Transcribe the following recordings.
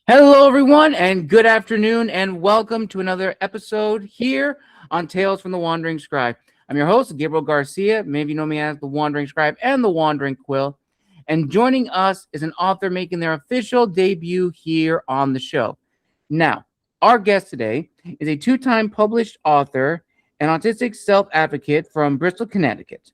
Hello, everyone, and good afternoon, and welcome to another episode here on Tales from the Wandering Scribe. I'm your host, Gabriel Garcia. Many of you know me as the Wandering Scribe and the Wandering Quill. And joining us is an author making their official debut here on the show. Now, our guest today is a two-time published author and autistic self-advocate from Bristol, Connecticut.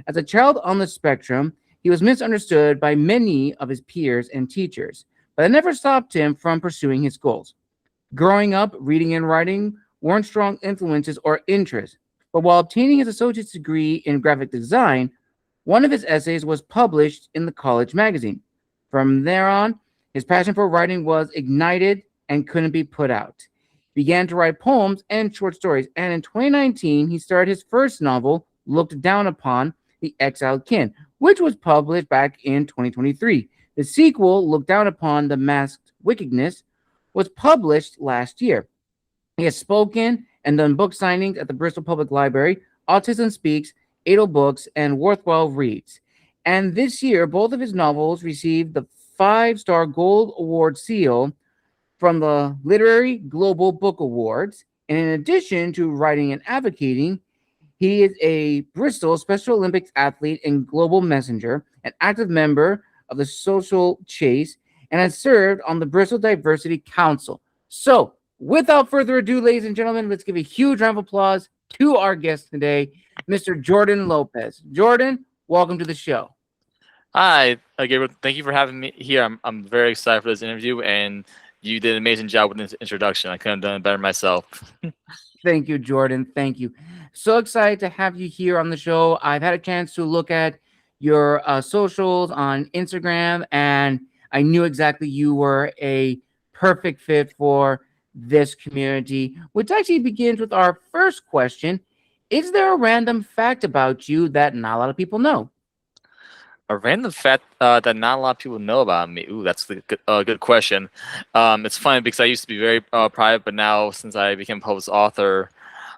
As a child on the spectrum, he was misunderstood by many of his peers and teachers, but it never stopped him from pursuing his goals. Growing up, reading and writing weren't strong influences or interests, but while obtaining his associate's degree in graphic design, one of his essays was published in the college magazine. From there on, his passion for writing was ignited and couldn't be put out. He began to write poems and short stories, and in 2019, he started his first novel, Looked Down Upon, The Exiled Kin, which was published back in 2023. The sequel, Looked Down Upon, The Masked Wickedness, was published last year. He has spoken and done book signings at the Bristol Public Library, Autism Speaks, Adelbooks, and Worthwhile Reads. And this year, both of his novels received the 5-star Gold Award seal from the Literary Global Book Awards. And in addition to writing and advocating, he is a Bristol Special Olympics athlete and global messenger, an active member of the Social Chase, and has served on the Bristol Diversity Council. So, without further ado, ladies and gentlemen, let's give a huge round of applause to our guest today, Mr. Jordan Lopez. Jordan, welcome to the show. Hi, Gabriel. Thank you for having me here. I'm very excited for this interview, and you did an amazing job with this introduction. I couldn't have done it better myself. Thank you, Jordan. Thank you. So excited to have you here on the show. I've had a chance to look at your socials on Instagram, and I knew exactly you were a perfect fit for this community, which actually begins with our first question. Is there a random fact about you that not a lot of people know? A random fact that not a lot of people know about me. Ooh, that's a good question. It's funny because I used to be very private, but now since I became a published author,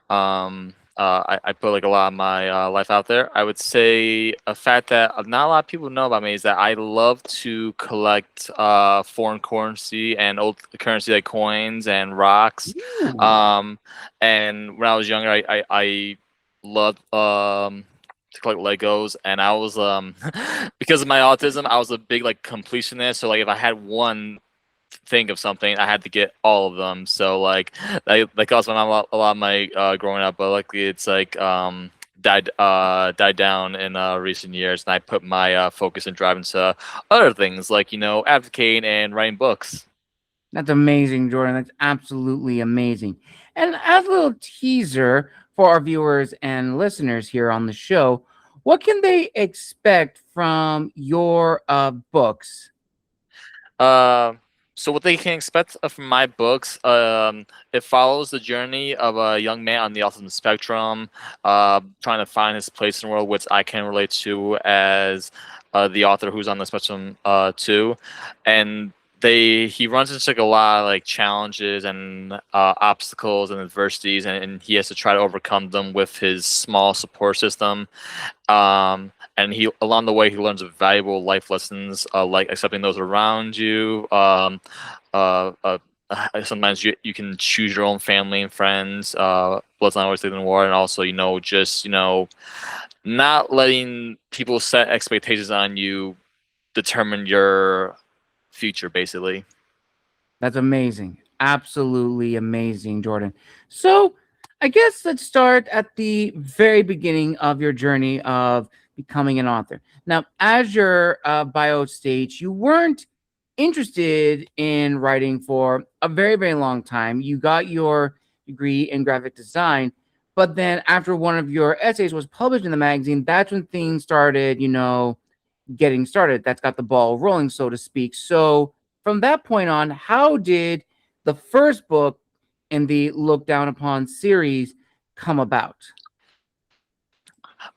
I put like a lot of my life out there. I would say a fact that not a lot of people know about me is that I love to collect foreign currency and old currency like coins and rocks. Ooh. And when I was younger, I loved to collect Legos, and I was because of my autism, I was a big like completionist. So like if I had one thing of something, I had to get all of them. So like that cost my mom a lot of my growing up, but luckily it's like died down in recent years, and I put my focus and drive into other things like advocating and writing books. That's amazing, Jordan. That's absolutely amazing. And as a little teaser for our viewers and listeners here on the show, what can they expect from your books? So what they can expect from my books, it follows the journey of a young man on the autism spectrum, trying to find his place in the world, which I can relate to as the author who's on the spectrum too, and he runs into like a lot of like challenges and obstacles and adversities, and he has to try to overcome them with his small support system. And along the way he learns valuable life lessons, like accepting those around you. Sometimes you can choose your own family and friends. Blood's not always thicker than water, and also just not letting people set expectations on you determine your future, basically. That's amazing. Absolutely amazing, Jordan. So I guess let's start at the very beginning of your journey of becoming an author. Now, as your bio states, you weren't interested in writing for a very, very long time. You got your degree in graphic design, but then after one of your essays was published in the magazine, that's when things started, getting started. That's got the ball rolling, so to speak. So from that point on, how did the first book in the Look Down Upon series come about?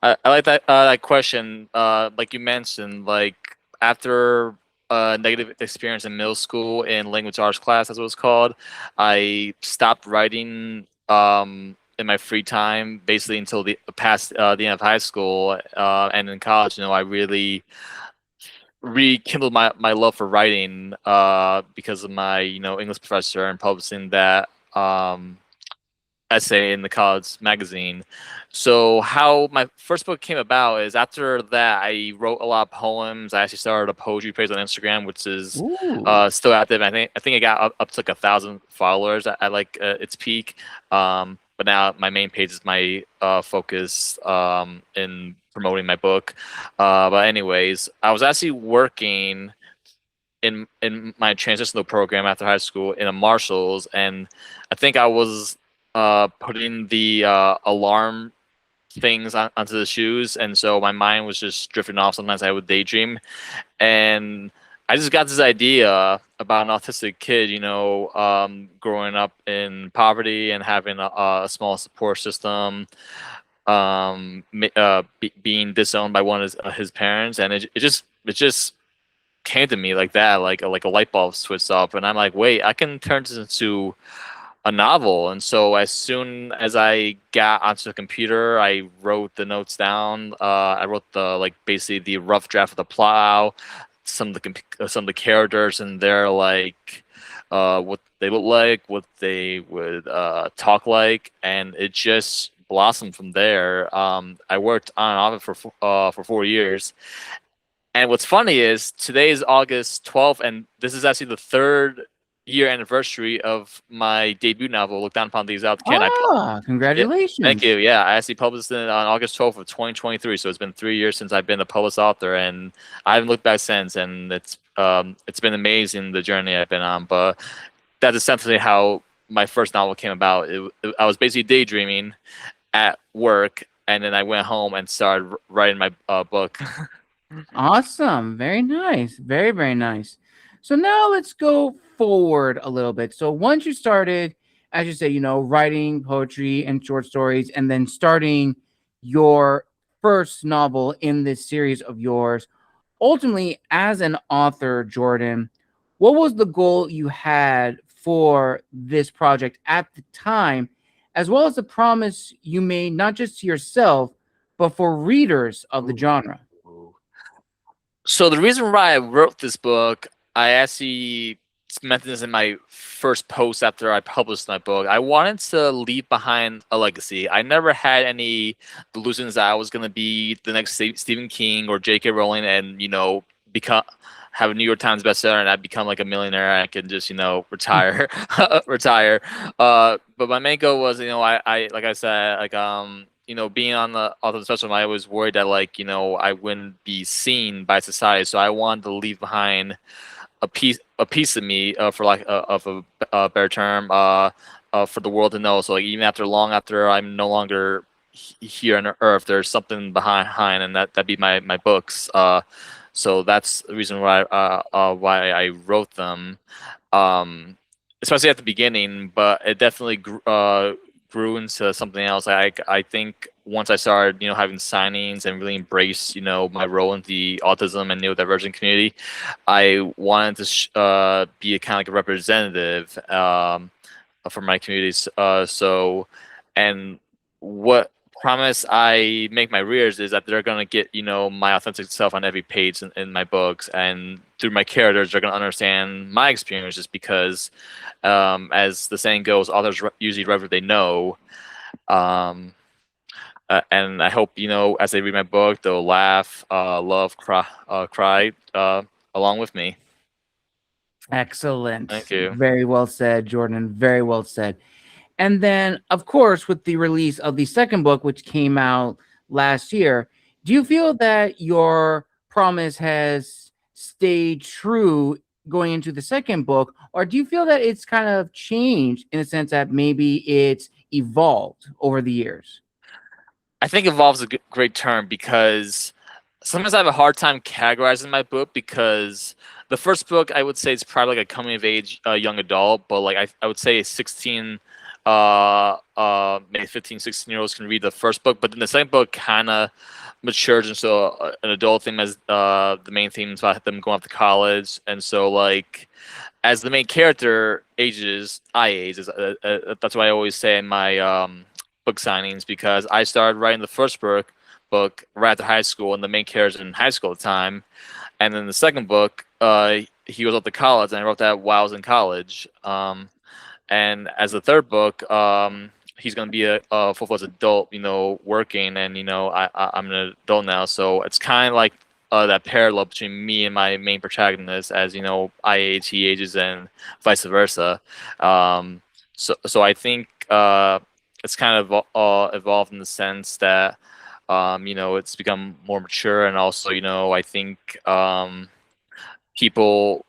I like that question. Like you mentioned, like after a negative experience in middle school in language arts class, as it was called, I stopped writing in my free time, basically until the end of high school, and in college. I really rekindled my love for writing because of my English professor and publishing that essay in the college magazine. So how my first book came about is after that I wrote a lot of poems. I actually started a poetry page on Instagram, which is Ooh. still active. I think it got up to like 1,000 followers at like its peak. But now my main page is my focus in promoting my book. But anyways, I was actually working in my transitional program after high school in a Marshalls, and I think I was putting the alarm things onto the shoes, and so my mind was just drifting off. Sometimes I would daydream, and I just got this idea about an autistic kid, growing up in poverty and having a small support system, being disowned by one of his parents, and it just came to me like that, like a light bulb switched off, and I'm like, wait, I can turn this into a novel. And so as soon as I got onto the computer, I wrote the notes down. I wrote basically the rough draft of the plot, some of the characters and their what they look like, what they would talk like, and it just blossomed from there. I worked on and off it for 4 years. And what's funny is today is August 12th, and this is actually the third year anniversary of my debut novel, Look Down Upon the Exiled Kin. Yeah, thank Congratulations. you. Yeah, I actually published it on August 12th of 2023, so it's been 3 years since I've been a published author, and I haven't looked back since. And it's been amazing, the journey I've been on. But that's essentially how my first novel came about. I was basically daydreaming at work, and then I went home and started writing my book. Awesome. Very nice. Very, very nice. So now let's go forward a little bit. So once you started, as you say, writing poetry and short stories, and then starting your first novel in this series of yours, ultimately, as an author, Jordan, what was the goal you had for this project at the time, as well as the promise you made not just to yourself, but for readers of the genre? So the reason why I wrote this book, I actually mentioned this in my first post after I published my book. I wanted to leave behind a legacy. I never had any delusions that I was going to be the next Stephen King or J.K. Rowling, and become have a New York Times bestseller, and I'd become like a millionaire. And I could just retire, retire. But my main goal was, I like I said, being on the autism spectrum, I was worried that I wouldn't be seen by society. So I wanted to leave behind a piece of me, for lack of a better term, for the world to know. So even long after I'm no longer here on Earth, there's something behind, and that'd be my books. So that's the reason why I wrote them, especially at the beginning. But it definitely grew into something else. I think once I started, having signings and really embrace, my role in the autism and neurodivergent community, I wanted to be a kind of like a representative for my communities. And what promise I make my readers is that they're gonna get, my authentic self on every page in my books, and through my characters, they're gonna understand my experiences because, as the saying goes, authors usually write what they know. And I hope, as they read my book, they'll laugh, love, cry along with me. Excellent. Thank you. Very well said, Jordan. Very well said. And then, of course, with the release of the second book, which came out last year, do you feel that your promise has stayed true going into the second book, or do you feel that it's kind of changed in the sense that maybe it's evolved over the years? I think evolve is a great term, because sometimes I have a hard time categorizing my book, because the first book, I would say, it's probably like a coming of age young adult, but I would say 16 maybe 15, 16-year-olds can read the first book, but then the second book kind of matures into an adult theme, as the main theme is about them going off to college. And so as the main character ages, I age. That's what I always say in my book signings, because I started writing the first book right after high school, and the main character's in high school at the time. And then the second book, he goes up to college, and I wrote that while I was in college. And as the third book, he's going to be a full-fledged adult, working, and I'm an adult now, so it's kind of like that parallel between me and my main protagonist, as I age, he ages, and vice versa. So I think it's kind of evolved in the sense that it's become more mature, and also I think people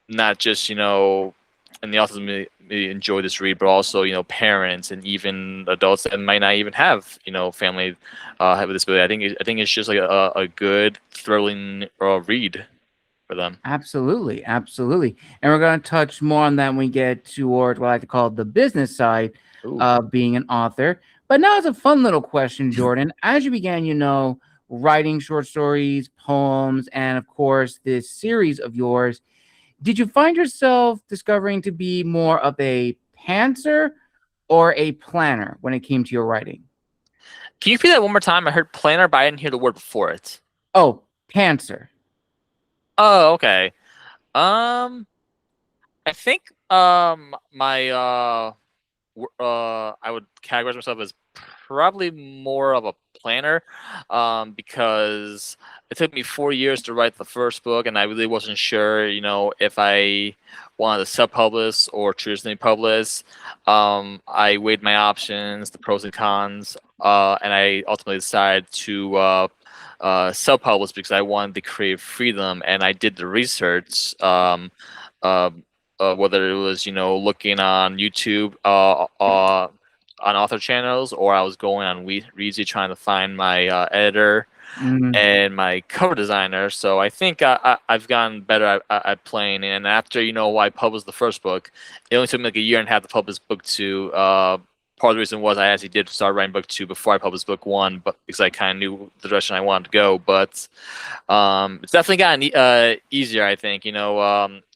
not just in the autism community enjoy this read, but also parents and even adults that might not even have family have a disability. I think it's just like a good thrilling read for them. Absolutely, absolutely. And we're going to touch more on that when we get towards what I like to call the business side Ooh. of being an author. But now it's a fun little question, Jordan. As you began, writing short stories, poems, and of course, this series of yours, did you find yourself discovering to be more of a pantser or a planner when it came to your writing? Can you repeat that one more time? I heard planner, but I didn't hear the word before it. Oh, pantser. Oh, okay. I think my I would categorize myself as probably more of a planner, because it took me 4 years to write the first book, and I really wasn't sure, if I wanted to self-publish or traditionally publish. I weighed my options, the pros and cons, and I ultimately decided to self-publish because I wanted the creative freedom, and I did the research. Whether it was looking on YouTube on author channels, or I was going on Reezy trying to find my editor and my cover designer. So I think I've gotten better at playing. And after I published the first book, it only took me like a year and a half to publish book 2. Part of the reason was I actually did start writing book 2 before I published book 1, but because I kind of knew the direction I wanted to go. But it's definitely gotten easier, I think.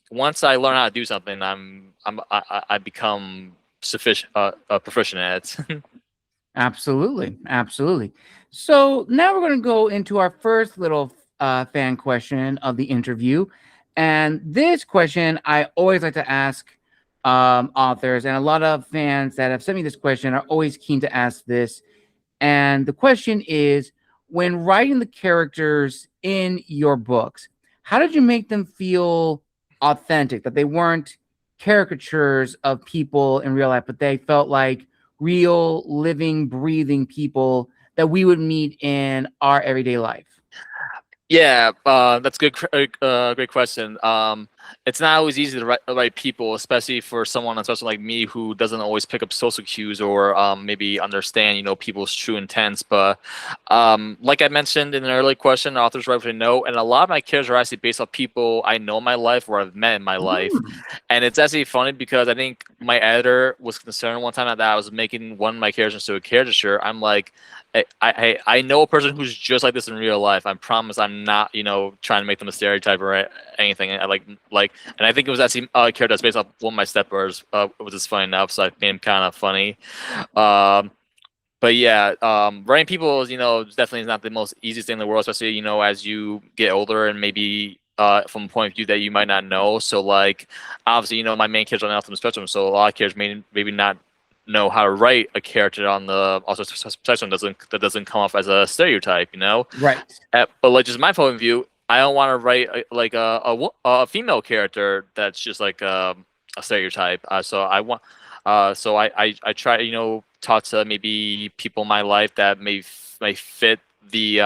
Once I learn how to do something, I become sufficient proficient at it. Absolutely, absolutely. So now we're going to go into our first little fan question of the interview, and this question I always like to ask authors, and a lot of fans that have sent me this question are always keen to ask this. And the question is, when writing the characters in your books, how did you make them feel authentic, that they weren't caricatures of people in real life, but they felt like real, living, breathing people that we would meet in our everyday life? Yeah, that's good. Great question. It's not always easy to write people, especially for someone, especially like me, who doesn't always pick up social cues or maybe understand, people's true intents. But like I mentioned in an early question, authors write what they know, and a lot of my characters are actually based off people I know in my life or I've met in my life. And it's actually funny because I think my editor was concerned one time that I was making one of my characters into a caricature. I'm like, I know a person who's just like this in real life. I promise I'm not, trying to make them a stereotype or anything. And I think it was actually a character that's based off one of my stepbrothers, which is funny enough, so I made him kind of funny. But yeah, writing people is, definitely is not the most easiest thing in the world, especially, as you get older and maybe from a point of view that you might not know. So like, obviously, my main character on the Autism Spectrum, so a lot of characters maybe not know how to write a character on the Autism Spectrum that doesn't come off as a stereotype, Right. But like, just my point of view, I don't want to write a female character that's just like a stereotype. So I try to talk to maybe people in my life that may fit the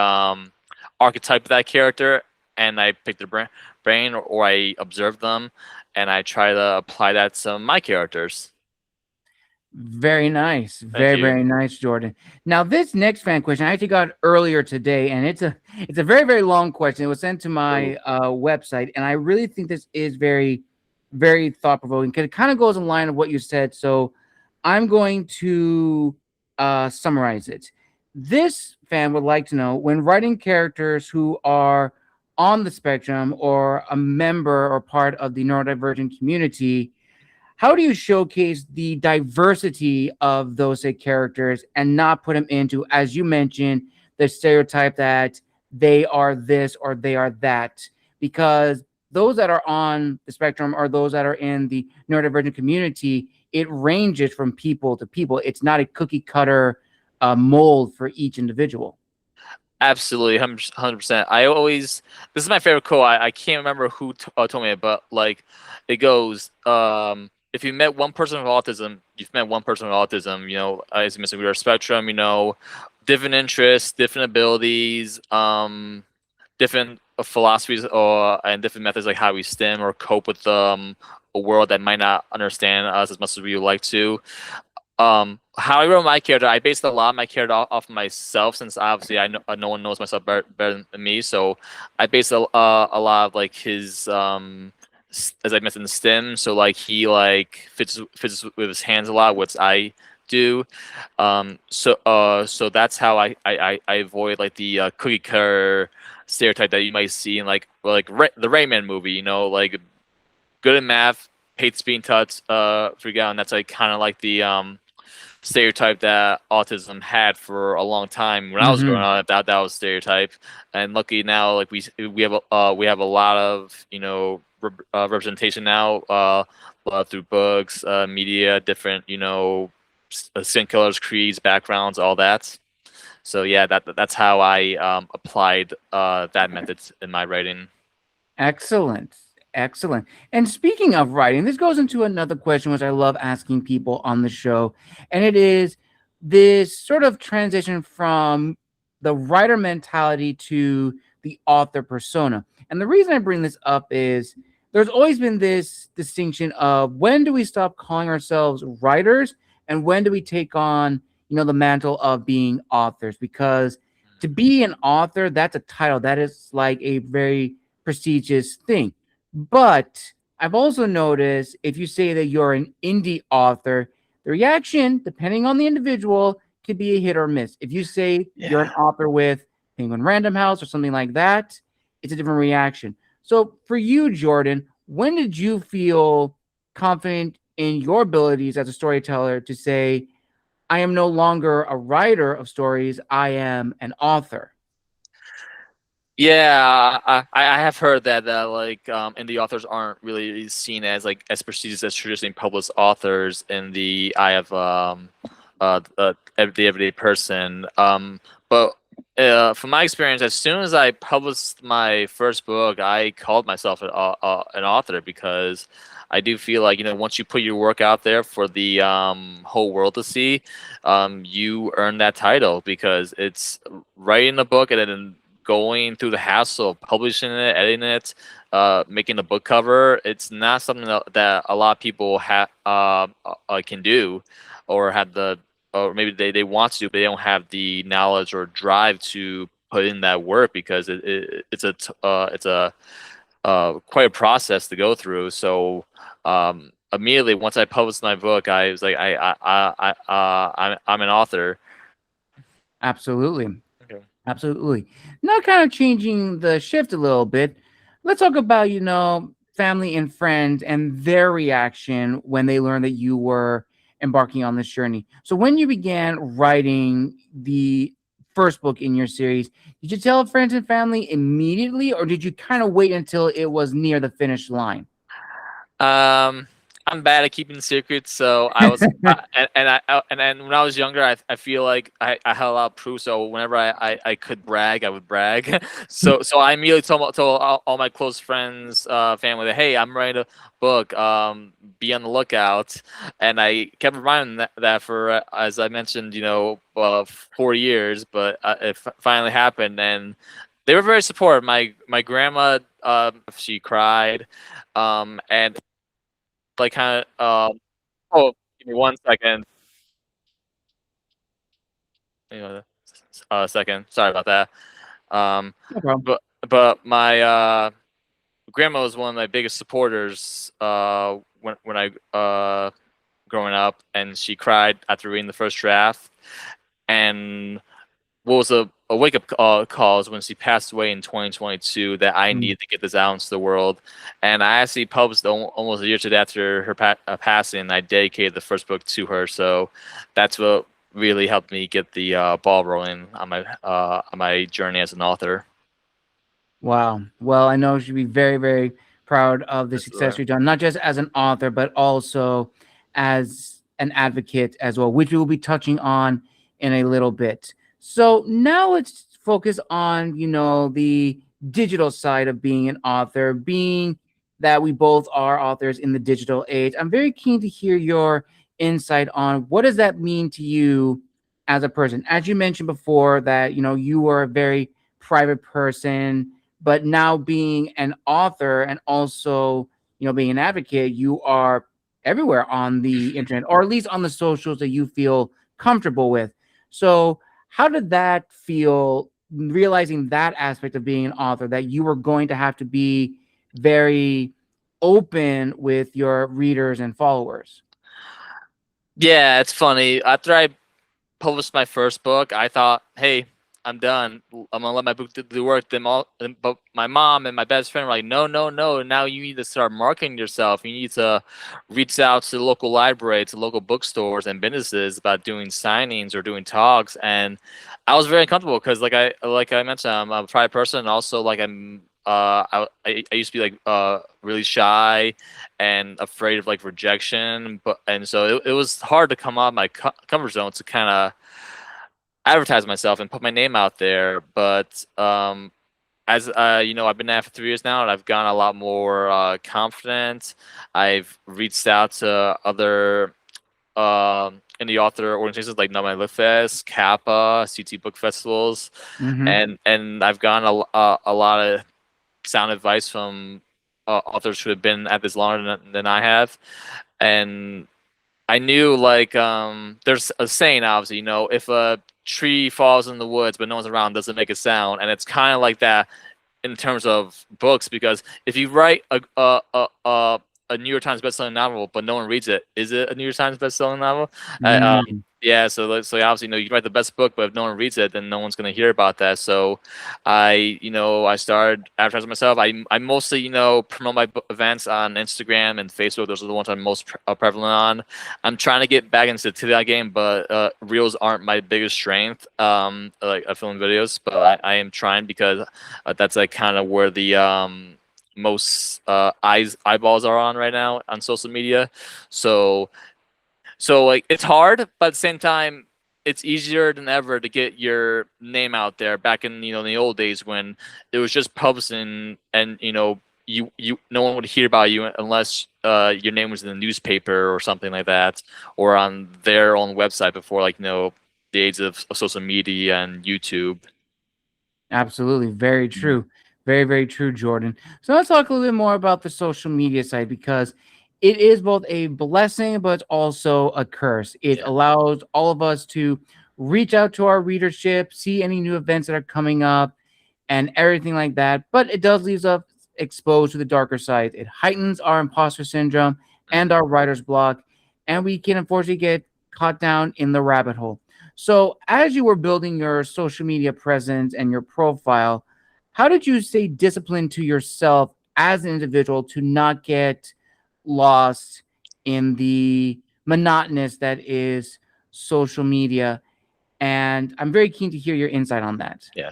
archetype of that character, and I pick their brain or I observe them, and I try to apply that to my characters. Very nice. Very nice, Jordan. Now, this next fan question I actually got earlier today, and it's a very, very long question. It was sent to my website, and I really think this is very, very thought-provoking because it kind of goes in line of what you said. So I'm going to summarize it. This fan would like to know, when writing characters who are on the spectrum or a member or part of the neurodivergent community, how do you showcase the diversity of those characters and not put them into, as you mentioned, the stereotype that they are this or they are that? because those that are on the spectrum or those that are in the neurodivergent community, it ranges from people to people. It's not a cookie cutter mold for each individual. Absolutely, 100%. This is my favorite quote. I can't remember who told me it, but like, it goes, if you met one person with autism, you've met one person with autism. You know, as you mentioned, we are a spectrum. You know, different interests, different abilities, different philosophies, and different methods like how we stem or cope with a world that might not understand us as much as we would like to. How I wrote my character, I based a lot of my character off of myself, since obviously I know no one knows myself better than me. So I based a lot of like his as I mentioned, STEM. So like he like fits with his hands a lot, which I do. So that's how I avoid like the cookie cutter stereotype that you might see in like the Rayman movie. You know, like good at math, hates being touched, freak out, and that's like kind of like the stereotype that autism had for a long time. When I was growing up, that was stereotype. And lucky now, like we have a lot of, you know, representation now, through books, media, different, you know, skin colors, creeds, backgrounds, all that. So yeah, that's how I applied that method in my writing. Excellent. Excellent. And speaking of writing, this goes into another question, which I love asking people on the show. And it is this sort of transition from the writer mentality to the author persona. And the reason I bring this up is there's always been this distinction of when do we stop calling ourselves writers and when do we take on, you know, the mantle of being authors? Because to be an author, that's a title. That is like a very prestigious thing. But I've also noticed if you say that you're an indie author, the reaction, depending on the individual, could be a hit or miss. If you say you're an author with Penguin Random House or something like that, it's a different reaction. So for you, Jordan, when did you feel confident in your abilities as a storyteller to say, I am no longer a writer of stories, I am an author? Yeah, I have heard that like indie authors aren't really seen as like as prestigious as traditionally published authors in the eye of the everyday person. But from my experience, as soon as I published my first book, I called myself an author, because I do feel like, you know, once you put your work out there for the whole world to see, you earn that title, because it's writing a book and then going through the hassle of publishing it, editing it, making the book cover. It's not something that a lot of people can do, or have the, or maybe they want to do, but they don't have the knowledge or drive to put in that work, because it's a quite a process to go through. So immediately once I published my book, I was like, I'm an author. Absolutely. Okay. Absolutely. Now, kind of changing the shift a little bit, let's talk about, you know, family and friends and their reaction when they learned that you were embarking on this journey. So, when you began writing the first book in your series, did you tell friends and family immediately, or did you kind of wait until it was near the finish line? I'm bad at keeping secrets, so I was, and then when I was younger, I feel like I had a lot of proof. So whenever I could brag, I would brag. So I immediately told all my close friends, family, that hey, I'm writing a book. Be on the lookout. And I kept reminding that for as I mentioned, you know, 4 years, but it finally happened, and they were very supportive. My grandma, she cried, and like kind of oh, give me 1 second. Hang on a second. Sorry about that. No problem. But my grandma was one of my biggest supporters when I growing up, and she cried after reading the first draft. And what was a wake up call is when she passed away in 2022, that I needed to get this out into the world. And I actually published almost a year or two after her passing. I dedicated the first book to her, so that's what really helped me get the ball rolling on my journey as an author. Wow. Well, I know you should be very, very proud of the That's success you've done, not just as an author, but also as an advocate as well, which we will be touching on in a little bit. So now let's focus on, the digital side of being an author, being that we both are authors in the digital age. I'm very keen to hear your insight on what does that mean to you as a person. As you mentioned before that, you were a very private person, but now being an author and also being an advocate, you are everywhere on the internet, or at least on the socials that you feel comfortable with. So how did that feel, realizing that aspect of being an author, that you were going to have to be very open with your readers and followers? Yeah, it's funny. After I published my first book, I thought, hey, I'm done. I'm gonna let my book do the work. But my mom and my best friend were like, no, no, no. Now you need to start marketing yourself. You need to reach out to the local library, to local bookstores and businesses about doing signings or doing talks. And I was very uncomfortable because, like I mentioned, I'm a private person, and also like I used to be like really shy and afraid of like rejection, and so it was hard to come out of my comfort zone to kind of advertise myself and put my name out there. But as I've been at it for 3 years now, and I've gotten a lot more confident. I've reached out to other indie author organizations like Not My Lit Fest, Kappa, CT Book Festivals, Mm-hmm. and I've gotten a lot of sound advice from authors who have been at this longer than I have. And I knew like there's a saying, obviously, if a tree falls in the woods but no one's around, doesn't make a sound. And it's kind of like that in terms of books, because if you write a New York Times bestselling novel but no one reads it, is it a New York Times bestselling novel? Mm. Yeah, so obviously, you can write the best book, but if no one reads it, then no one's gonna hear about that. So I started advertising myself. I mostly promote my events on Instagram and Facebook. Those are the ones I'm most prevalent on. I'm trying to get back into that game, but reels aren't my biggest strength. Like film videos, but I am trying, because that's like kind of where the most eyeballs are on right now on social media. So like it's hard, but at the same time, it's easier than ever to get your name out there. Back in in the old days when it was just publishing, and you no one would hear about you unless your name was in the newspaper or something like that, or on their own website before, like the age of social media and YouTube. Absolutely. Very true. Very, very true, Jordan. So let's talk a little bit more about the social media side, because it is both a blessing, but it's also a curse. It Yeah. allows all of us to reach out to our readership, see any new events that are coming up, and everything like that. But it does leave us exposed to the darker side. It heightens our imposter syndrome and our writer's block, and we can unfortunately get caught down in the rabbit hole. So, as you were building your social media presence and your profile, how did you stay disciplined to yourself as an individual to not get lost in the monotonous that is social media? And I'm very keen to hear your insight on that. Yeah.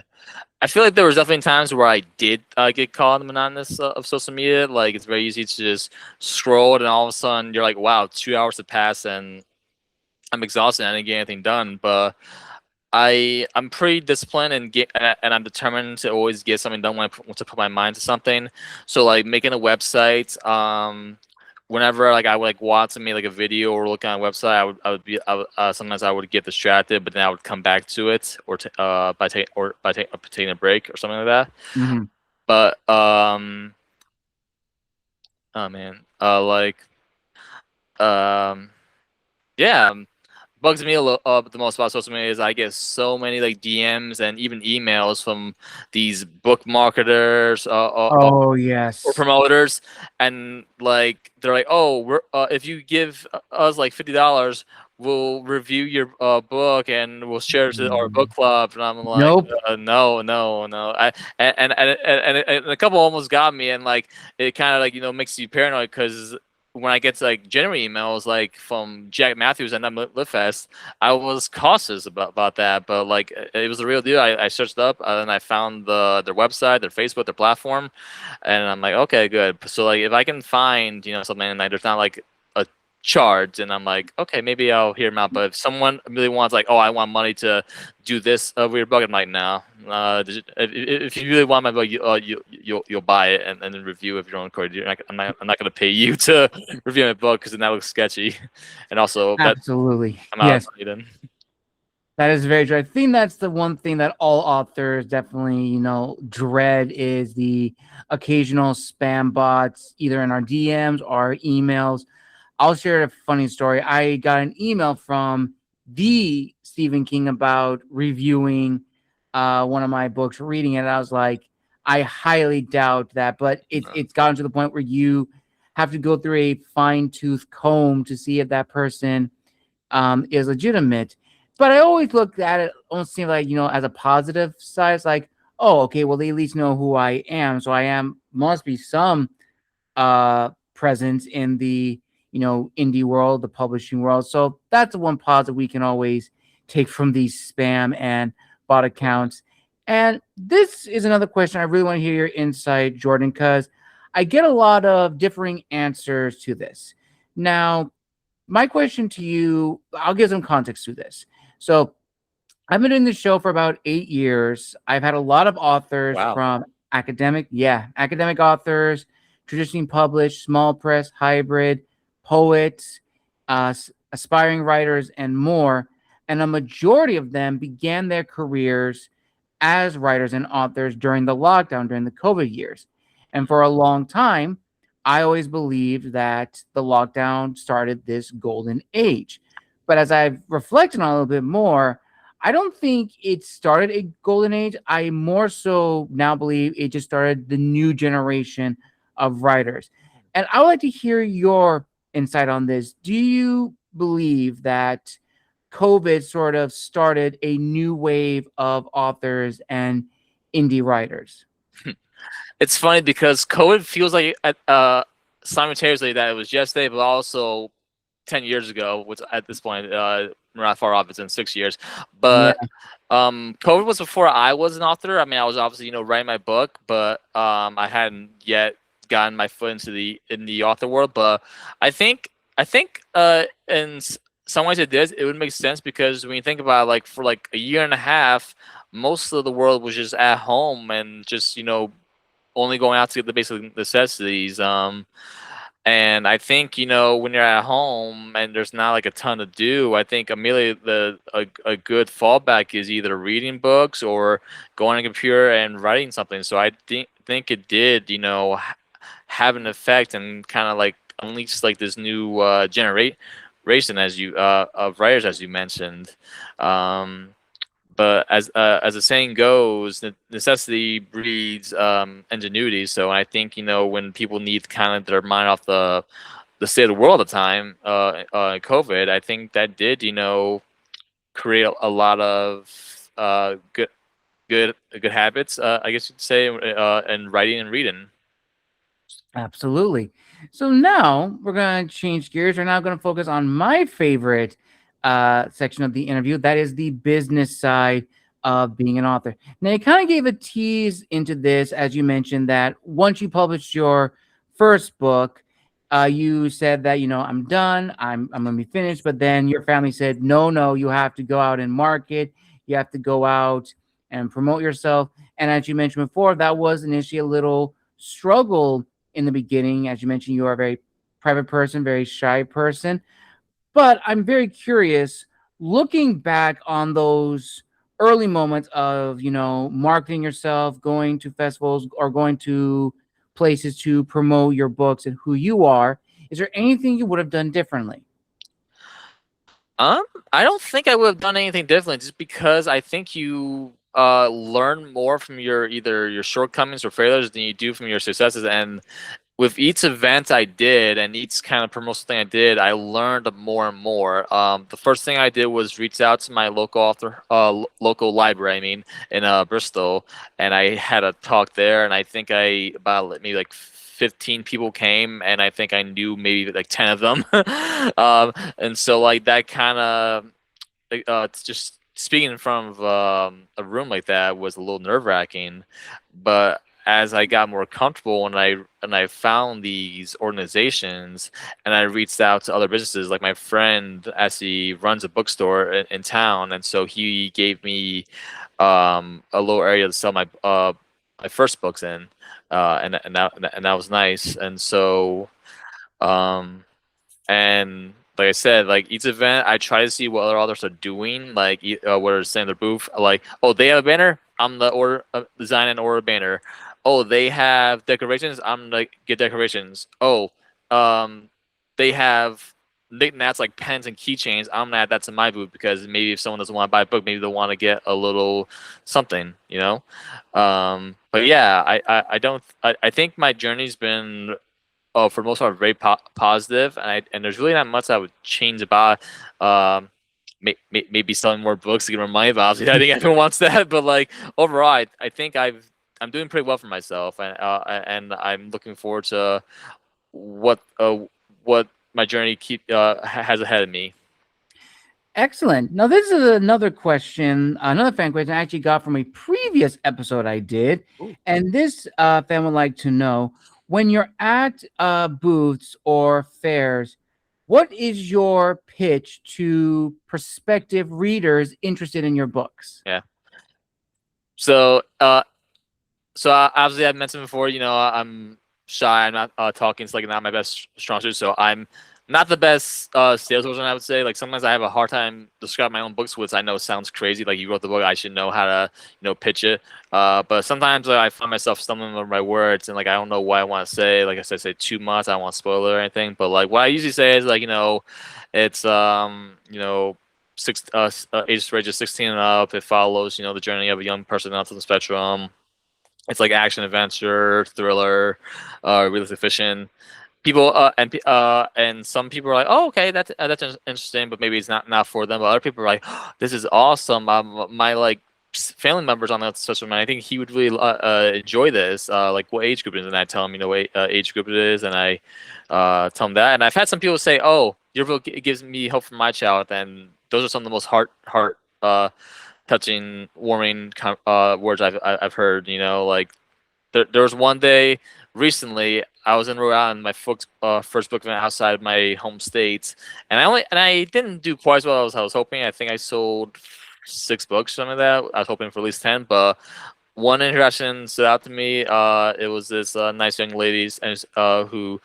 I feel like there was definitely times where I did get caught in the monotonous of social media. Like, it's very easy to just scroll, and all of a sudden you're like, wow, 2 hours have passed and I'm exhausted and I didn't get anything done. But I'm pretty disciplined, and I'm determined to always get something done when want to put my mind to something. So like making a website, whenever like I would like want to make like a video or look on a website, sometimes I would get distracted, but then I would come back to it, or by taking a break or something like that. Mm-hmm. But oh man, yeah. Bugs me the most about social media is I get so many like DMs and even emails from these book marketers, Oh, or yes. promoters, and like they're like, oh, if you give us like $50, we'll review your book and we'll share it to our book club. And I'm like, Nope. no, no, no. And a couple almost got me, and like it kind of like makes you paranoid, because when I get to like general emails like from Jack Matthews and Liftfest, I was cautious about that, but like it was the real deal. I searched up and I found their website, their Facebook, their platform, and I'm like, okay, good. So like if I can find something and like there's not like a charge, and I'm like, okay, maybe I'll hear them out. But if someone really wants like, oh, I want money to do this weird book, I'm like, no. If you really want my book, you'll buy it and then review of your own card. I'm not going to pay you to review my book because then that looks sketchy, and also Absolutely. I'm out Yes. of money then. That is very true. I think that's the one thing that all authors definitely, dread is the occasional spam bots, either in our DMs or emails. I'll share a funny story. I got an email from the Stephen King about reviewing one of my books, reading it. I was like, I highly doubt that, but it's gotten to the point where you have to go through a fine-tooth comb to see if that person is legitimate. But I always looked at it, almost seemed like, as a positive side. It's like, oh, okay, well, they at least know who I am. So must be some presence in the, indie world, the publishing world. So that's the one positive we can always take from these spam and bot accounts. And this is another question I really want to hear your insight, Jordan, because I get a lot of differing answers to this. Now, my question to you, I'll give some context to this. So I've been doing this show for about 8 years. I've had a lot of authors from academic authors, traditionally published, small press, hybrid, poets, aspiring writers, and more. And a majority of them began their careers as writers and authors during the lockdown, during the COVID years. And for a long time, I always believed that the lockdown started this golden age. But as I've reflected on a little bit more, I don't think it started a golden age. I more so now believe it just started the new generation of writers. And I would like to hear your insight on this. Do you believe that COVID sort of started a new wave of authors and indie writers? It's funny because COVID feels like simultaneously that it was yesterday, but also 10 years ago, which at this point, we're not far off. It's in 6 years. But COVID was before I was an author. I mean, I was obviously, writing my book, but I hadn't yet gotten my foot into the author world. But I think in some ways it would make sense because when you think about it, like for like a year and a half, most of the world was just at home and just, only going out to get the basic necessities. And I think, when you're at home and there's not like a ton to do, I think immediately a good fallback is either reading books or going on a computer and writing something. So I think it did, have an effect and kind of like unleash like this new generation of writers, as you mentioned. But as the saying goes, necessity breeds ingenuity. So I think when people need kind of their mind off the state of the world at the time, COVID, I think that did create a lot of good habits, I guess you'd say, in writing and reading. Absolutely. So now we're going to change gears. We're now going to focus on my favorite section of the interview. That is the business side of being an author. Now, you kind of gave a tease into this, as you mentioned, that once you published your first book, you said that, I'm done. I'm going to be finished. But then your family said, no, you have to go out and market. You have to go out and promote yourself. And as you mentioned before, that was initially a little struggle in the beginning. As you mentioned, you are a very private person, very shy person. But I'm very curious, looking back on those early moments of, marketing yourself, going to festivals or going to places to promote your books and who you are, is there anything you would have done differently? I don't think I would have done anything differently, just because I think you learn more from either your shortcomings or failures than you do from your successes. And with each event I did and each kind of promotional thing I did, I learned more and more. The first thing I did was reach out to my local library, in Bristol, and I had a talk there. And I think about maybe like 15 people came, and I think I knew maybe like 10 of them. And so like that kind of just speaking in front of a room like that was a little nerve-wracking. But as I got more comfortable and I found these organizations and I reached out to other businesses, like my friend actually runs a bookstore in town, and so he gave me a little area to sell my first books in, and that was nice. And so um and like I said, like each event, I try to see what other authors are doing, like what are saying their booth. Like, oh, they have a banner, I'm the order design and order banner. Oh, they have decorations, I'm like get decorations. Oh, they have knickknacks like pens and keychains. I'm gonna add that to my booth because maybe if someone doesn't want to buy a book, maybe they want to get a little something, you know. But yeah, I think my journey's been for the most part very positive, and there's really not much I would change about. Maybe selling more books to get more money, but obviously I think everyone wants that. But like overall, I think I'm doing pretty well for myself, and I'm looking forward to what my journey has ahead of me. Excellent. Now, this is another question, another fan question I actually got from a previous episode I did. Ooh. And this fan would like to know, when you're at booths or fairs, what is your pitch to prospective readers interested in your books? Yeah. So obviously I mentioned before, you know, I'm shy. I'm not talking. It's like not my best strong suit. So I'm not the best salesperson, I would say. Like sometimes I have a hard time describing my own books, which I know sounds crazy. Like you wrote the book, I should know how to, you know, pitch it. But sometimes I find myself stumbling over my words and like I don't know what I want to say. Like I said, say too much. I don't want to spoil it or anything. But like what I usually say is like, you know, it's you know, age range of 16 and up. It follows, you know, the journey of a young person out to the spectrum. It's like action adventure, thriller, realistic fiction. People and some people are like, oh, okay, that's interesting, but maybe it's not for them. But other people are like, oh, this is awesome. My like family members on that spectrum, and I think he would really enjoy this. Like what age group it is, and I tell him, you know, what age group it is, and I tell him that. And I've had some people say, oh, your book gives me hope for my child, and those are some of the most heart touching, warming words I've heard. You know, like there was one day recently I was in Rhode Island, my first book event outside of my home state, and I didn't do quite as well as I was hoping. I think I sold 6 books, something like that. I was hoping for at least 10, but one interaction stood out to me. It was this nice young lady who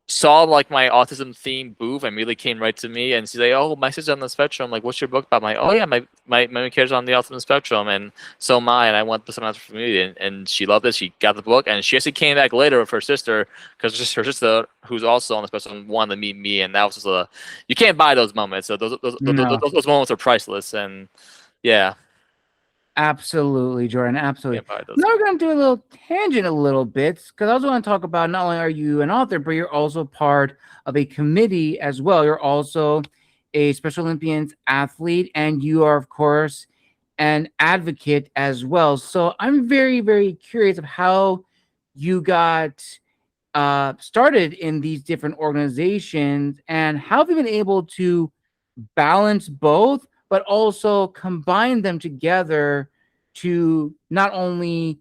saw like my autism themed booth and immediately came right to me and she's like, oh, my sister's on the spectrum, like what's your book about? I'm like, oh yeah, my main character's on the autism spectrum and so am I, and I want this amount for me. And she loved it. She got the book and she actually came back later with her sister because just her sister, who's also on the spectrum, wanted to meet me, and that was just you can't buy those moments. So those moments are priceless. And yeah. Absolutely, Jordan. Absolutely. Now we're going to do a little tangent a little bit, because I also want to talk about not only are you an author, but you're also part of a committee as well. You're also a Special Olympians athlete, and you are, of course, an advocate as well. So I'm very, very curious of how you got started in these different organizations, and how have you been able to balance both, but also combine them together to not only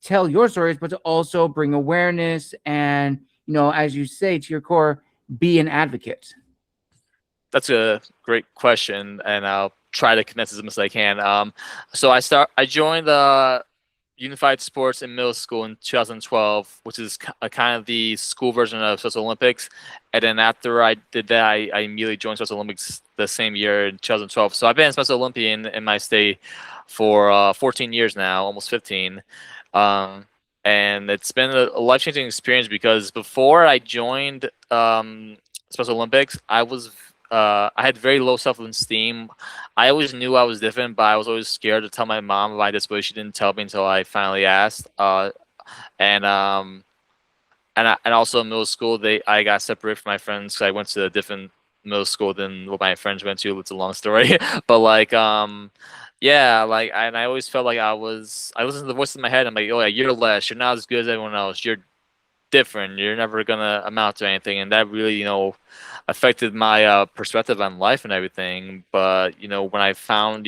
tell your stories, but to also bring awareness and, you know, as you say, to your core, be an advocate? That's a great question, and I'll try to condense as much as I can. So I joined Unified Sports in middle school in 2012, which is kind of the school version of Special Olympics. And then after I did that, I immediately joined Special Olympics the same year in 2012. So I've been a Special Olympian in my state for 14 years now, almost 15. And it's been a life-changing experience because before I joined Special Olympics, I had very low self-esteem. I always knew I was different, but I was always scared to tell my mom about this, but she didn't tell me until I finally asked. And also in middle school, I got separated from my friends because I went to a different middle school than what my friends went to. It's a long story, but like yeah, like and I always felt like I listened to the voice in my head. I'm like, oh yeah, you're less. You're not as good as everyone else. You're different. You're never gonna amount to anything, and that really, affected my perspective on life and everything. But when I found,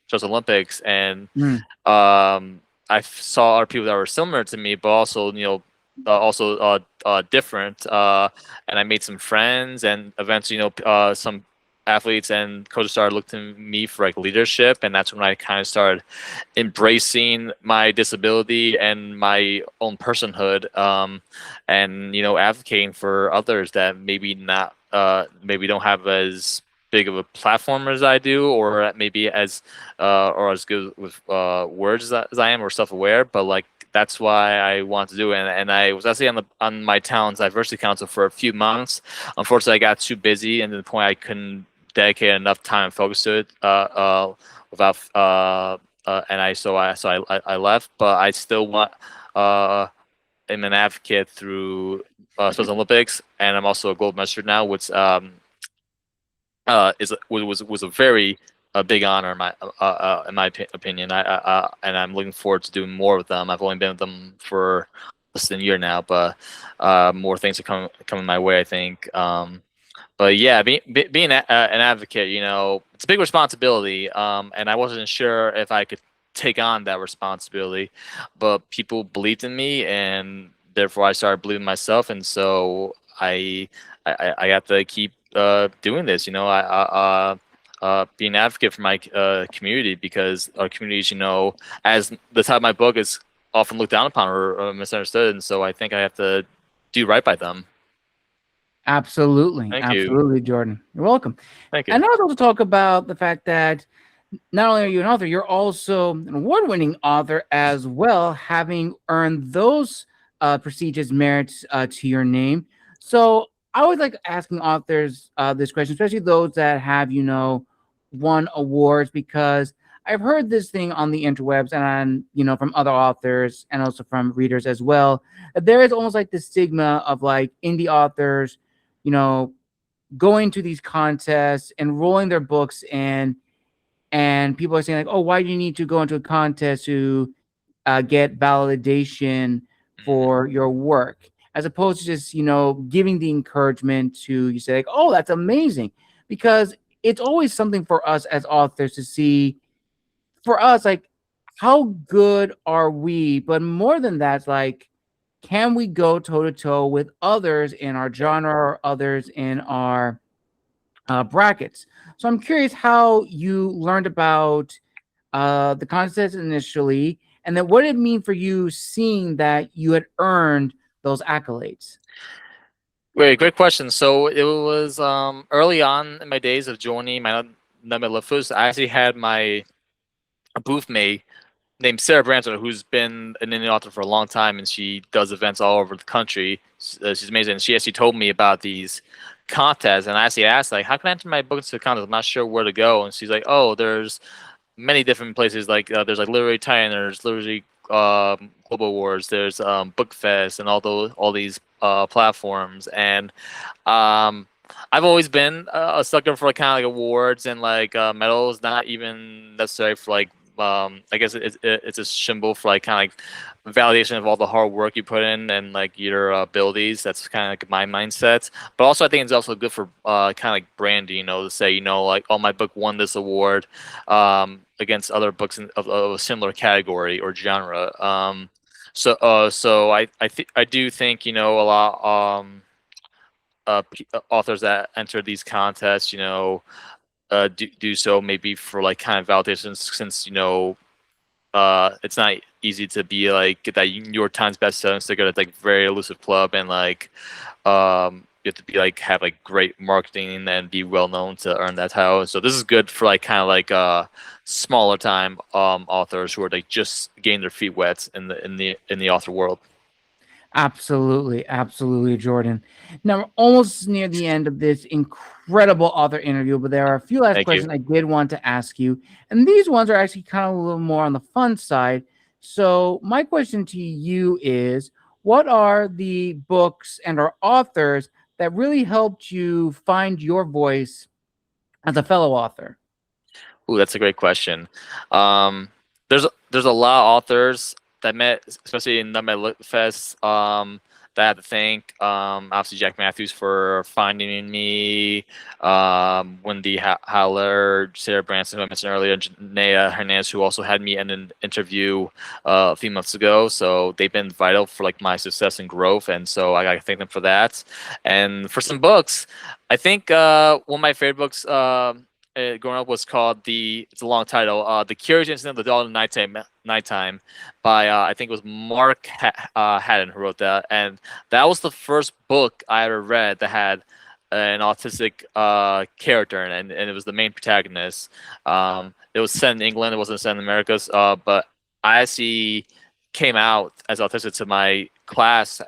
Special Olympics, and Mm. I saw other people that were similar to me, but also, different. And I made some friends, and eventually, some athletes and coaches started looking to me for like leadership, and that's when I kind of started embracing my disability and my own personhood, and advocating for others that maybe don't have as big of a platform as I do, or maybe or as good with words as I am, or self-aware. But like, that's why I want to do it. And I was actually on my town's diversity council for a few months. Unfortunately, I got too busy, and to the point I couldn't dedicate enough time and focus to it without and I left. But I still want am an advocate through Special Olympics, and I'm also a gold medalist now, which was a very big honor in my opinion. And I'm looking forward to doing more with them. I've only been with them for less than a year now, but more things are coming my way, I think. But yeah, being an advocate, it's a big responsibility, and I wasn't sure if I could take on that responsibility, but people believed in me, and therefore I started believing in myself, and so I have to keep doing this. Being an advocate for my community, because our communities, as the title of my book is often looked down upon or misunderstood, and so I think I have to do right by them. Absolutely. Thank Absolutely, you. Jordan. You're welcome. Thank you. And I was also talk about the fact that not only are you an author, you're also an award-winning author as well, having earned those prestigious merits to your name. So I always like asking authors this question, especially those that have, won awards, because I've heard this thing on the interwebs and, from other authors and also from readers as well, that there is almost like the stigma of like indie authors, going to these contests, enrolling their books in, and people are saying like, oh, why do you need to go into a contest to get validation for your work, as opposed to just giving the encouragement to you say like, oh, that's amazing, because it's always something for us as authors to see, for us, like, how good are we, but more than that, like, can we go toe to toe with others in our genre or others in our brackets. So I'm curious how you learned about the contest initially, and then what did it mean for you seeing that you had earned those accolades? Great question. So it was early on in my days of joining my nonprofit. I actually had a booth mate named Sarah Branson, who's been an indie author for a long time, and she does events all over the country. She's amazing. She actually told me about these contests, and I actually asked, like, how can I enter my book into a contest? I'm not sure where to go. And she's like, oh, there's many different places. Like there's like Literary Titan, there's Literary Global Awards, there's Book Fest, and all these platforms. And I've always been a sucker for like kind of like awards and like medals, not even necessarily for like I guess it's a symbol for like kind of like validation of all the hard work you put in and like your abilities. That's kind of like my mindset. But also I think it's also good for kind of like branding, to say, like, oh, my book won this award against other books of a similar category or genre. So I do think, a lot authors that enter these contests, do so maybe for like kind of validation, since it's not easy to be like get that New York Times bestselling sticker. It's like very elusive club, and like you have to be like have like great marketing and be well known to earn that title. So this is good for like kind of like smaller time authors who are like just getting their feet wet in the author world. Absolutely, absolutely, Jordan. Now we're almost near the end of this incredible author interview, but there are a few last Thank questions you. I did want to ask you, and these ones are actually kind of a little more on the fun side. So my question to you is, what are the books and or authors that really helped you find your voice as a fellow author? Ooh, that's a great question. There's a lot of authors that met, especially in the Met Lit Fest, that had to thank obviously Jack Matthews for finding me, Wendy Howler, Sarah Branson, who I mentioned earlier, Janaea Hernandez, who also had me in an interview a few months ago. So they've been vital for like my success and growth, and so I gotta thank them for that. And for some books, I think one of my favorite books growing up was called it's a long title, The Curious Incident of the Dawn of Nighttime by I think it was Mark Haddon who wrote that, and that was the first book I ever read that had an autistic character, and it was the main protagonist. It was set in England, it wasn't set in Americas, but I actually came out as autistic to my class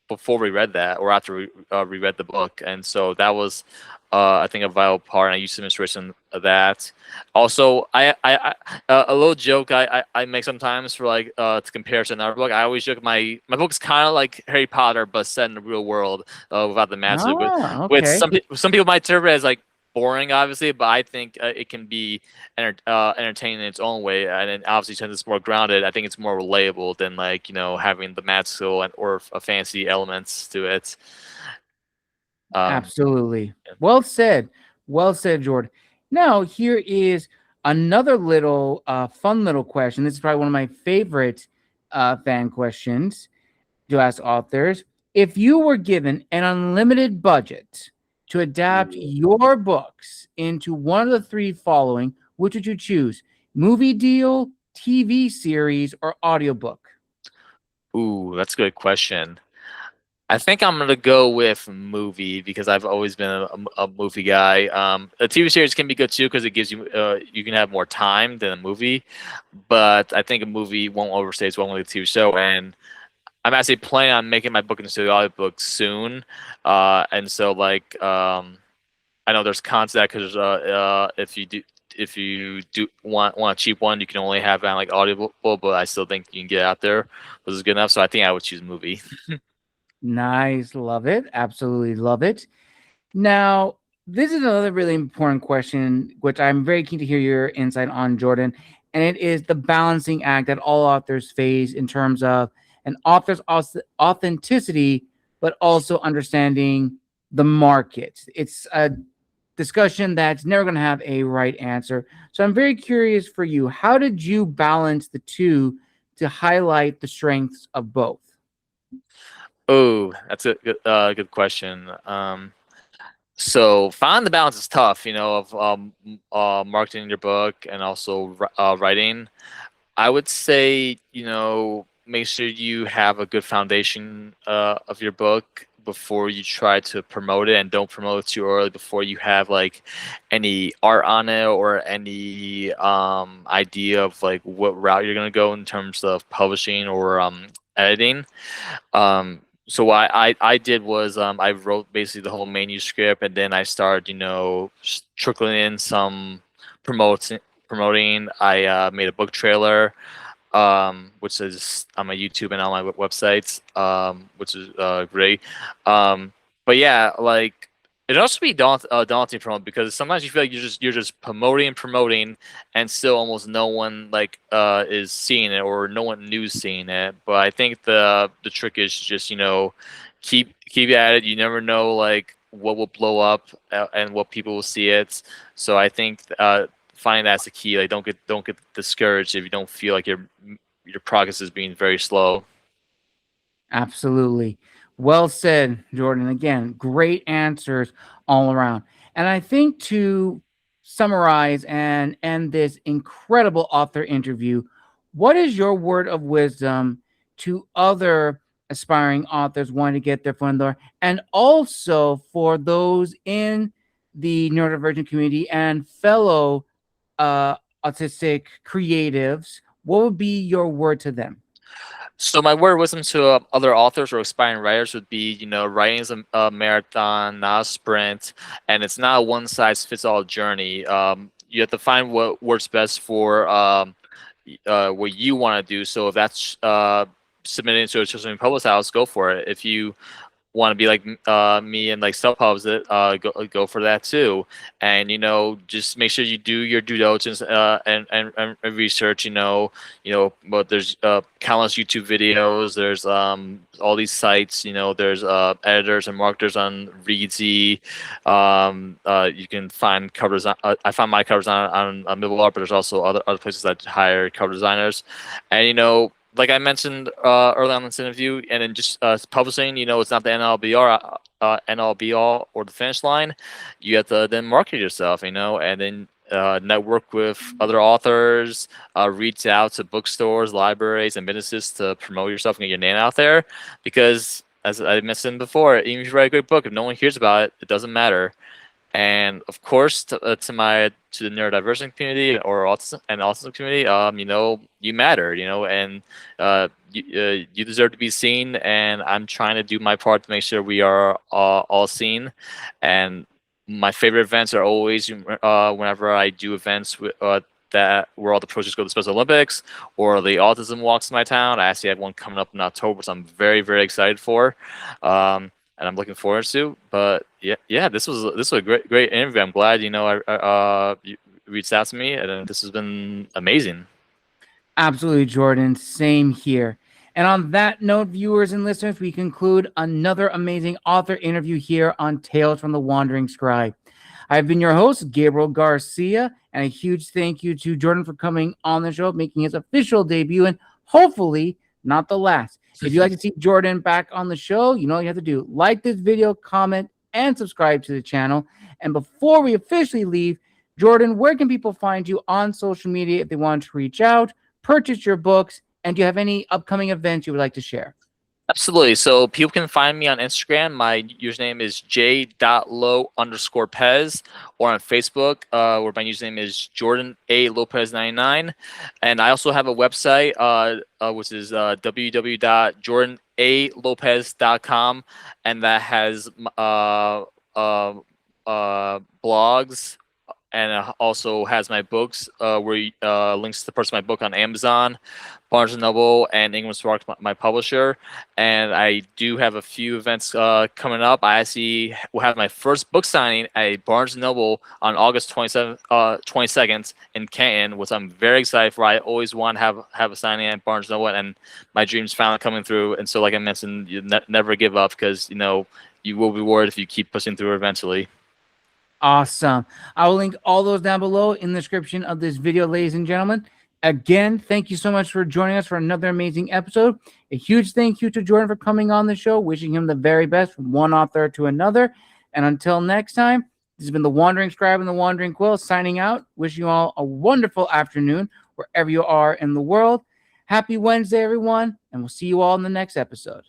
before we read that, or after we read the book, and so that was I think a vital part, and I used some inspiration of that. Also, I a little joke I make sometimes for like to compare to another book. I always joke my book's kind of like Harry Potter but set in the real world without the magic. Which Okay. some people might interpret as like boring, obviously, but I think it can be entertaining in its own way, and then obviously since it's more grounded, I think it's more relatable than like having the magical or fancy elements to it. Absolutely. Well said. Well said, Jordan. Now, here is another little fun little question. This is probably one of my favorite fan questions to ask authors. If you were given an unlimited budget to adapt your books into one of the three following, which would you choose? Movie deal, TV series, or audiobook? Ooh, that's a good question. I think I'm gonna go with movie because I've always been a movie guy. A TV series can be good too because it gives you you can have more time than a movie, but I think a movie won't overstay its welcome with a TV show. And I'm actually planning on making my book into the audiobook soon, and so like I know there's cons to that because if you do want a cheap one, you can only have it on like Audible, but I still think you can get it out there. This is good enough, so I think I would choose movie. Nice. Love it. Absolutely love it. Now, this is another really important question, which I'm very keen to hear your insight on, Jordan. And it is the balancing act that all authors face in terms of an author's authenticity, but also understanding the market. It's a discussion that's never going to have a right answer. So I'm very curious for you. How did you balance the two to highlight the strengths of both? Oh, that's a good question. So finding the balance is tough, of marketing your book and also writing. I would say, make sure you have a good foundation of your book before you try to promote it, and don't promote it too early before you have like any art on it or any idea of like what route you're gonna go in terms of publishing or editing. So what I did was I wrote basically the whole manuscript, and then I started trickling in some promoting. I made a book trailer, which is on my YouTube and on my websites, which is great. But yeah, like it also be daunting promote because sometimes you feel like you're just promoting, and still almost no one like is seeing it, or no one new seeing it. But I think the trick is just keep at it. You never know like what will blow up and what people will see it. So I think finding that's the key. Like don't get discouraged if you don't feel like your progress is being very slow. Absolutely. Well said, Jordan. Again, great answers all around. And I think to summarize and end this incredible author interview, what is your word of wisdom to other aspiring authors wanting to get their foot in the door, and also for those in the neurodivergent community and fellow autistic creatives? What would be your word to them? So my word of wisdom to other authors or aspiring writers would be, writing is a marathon, not a sprint, and it's not a one-size-fits-all journey. You have to find what works best for what you want to do. So if that's submitting to a children's public house, go for it. If you want to be like me and like self-publish it, go for that too. And just make sure you do your due diligence and research. But there's countless YouTube videos. There's all these sites. There's editors and marketers on Reedsy. You can find cover design. I found my covers on Middle Art, but there's also other places that hire cover designers. And like I mentioned early on in this interview, and then just publishing, it's not the NL be all or the finish line. You have to then market yourself, and then network with other authors, reach out to bookstores, libraries, and businesses to promote yourself and get your name out there. Because as I mentioned before, even if you write a great book, if no one hears about it, it doesn't matter. And of course, to the neurodivergent community or autism community, you matter, and you deserve to be seen. And I'm trying to do my part to make sure we are all seen. And my favorite events are always whenever I do events with that where all the proceeds go to the Special Olympics or the autism walks in my town. I actually have one coming up in October, so I'm very, very excited for. And I'm looking forward to. But yeah, this was a great interview. I'm glad you reached out to me, and this has been amazing. Absolutely, Jordan. Same here. And on that note, viewers and listeners, we conclude another amazing author interview here on Tales from the Wandering Scribe. I've been your host, Gabriel Garcia, and a huge thank you to Jordan for coming on the show, making his official debut, and hopefully not the last. If you'd like to see Jordan back on the show, you know what you have to do. Like this video, comment, and subscribe to the channel. And before we officially leave, Jordan, where can people find you on social media if they want to reach out, purchase your books, and do you have any upcoming events you would like to share? Absolutely. So people can find me on Instagram. My username is j.lo_pez, or on Facebook, where my username is Jordan A. Lopez 99. And I also have a website, which is www.jordanalopez.com, and that has blogs, and also has my books, where links to purchase my book on Amazon, Barnes & Noble, and Ingram Sparks, my publisher. And I do have a few events coming up. I actually will have my first book signing at Barnes & Noble on August 22nd in Canton, which I'm very excited for. I always want to have a signing at Barnes & Noble, and my dream's finally coming through. And so, like I mentioned, you never give up, because you will be rewarded if you keep pushing through eventually. Awesome. I will link all those down below in the description of this video, ladies and gentlemen. Again, thank you so much for joining us for another amazing episode. A huge thank you to Jordan for coming on the show, wishing him the very best from one author to another. And until next time, this has been the Wandering Scribe and the Wandering Quill signing out. Wishing you all a wonderful afternoon wherever you are in the world. Happy Wednesday, everyone, and we'll see you all in the next episode.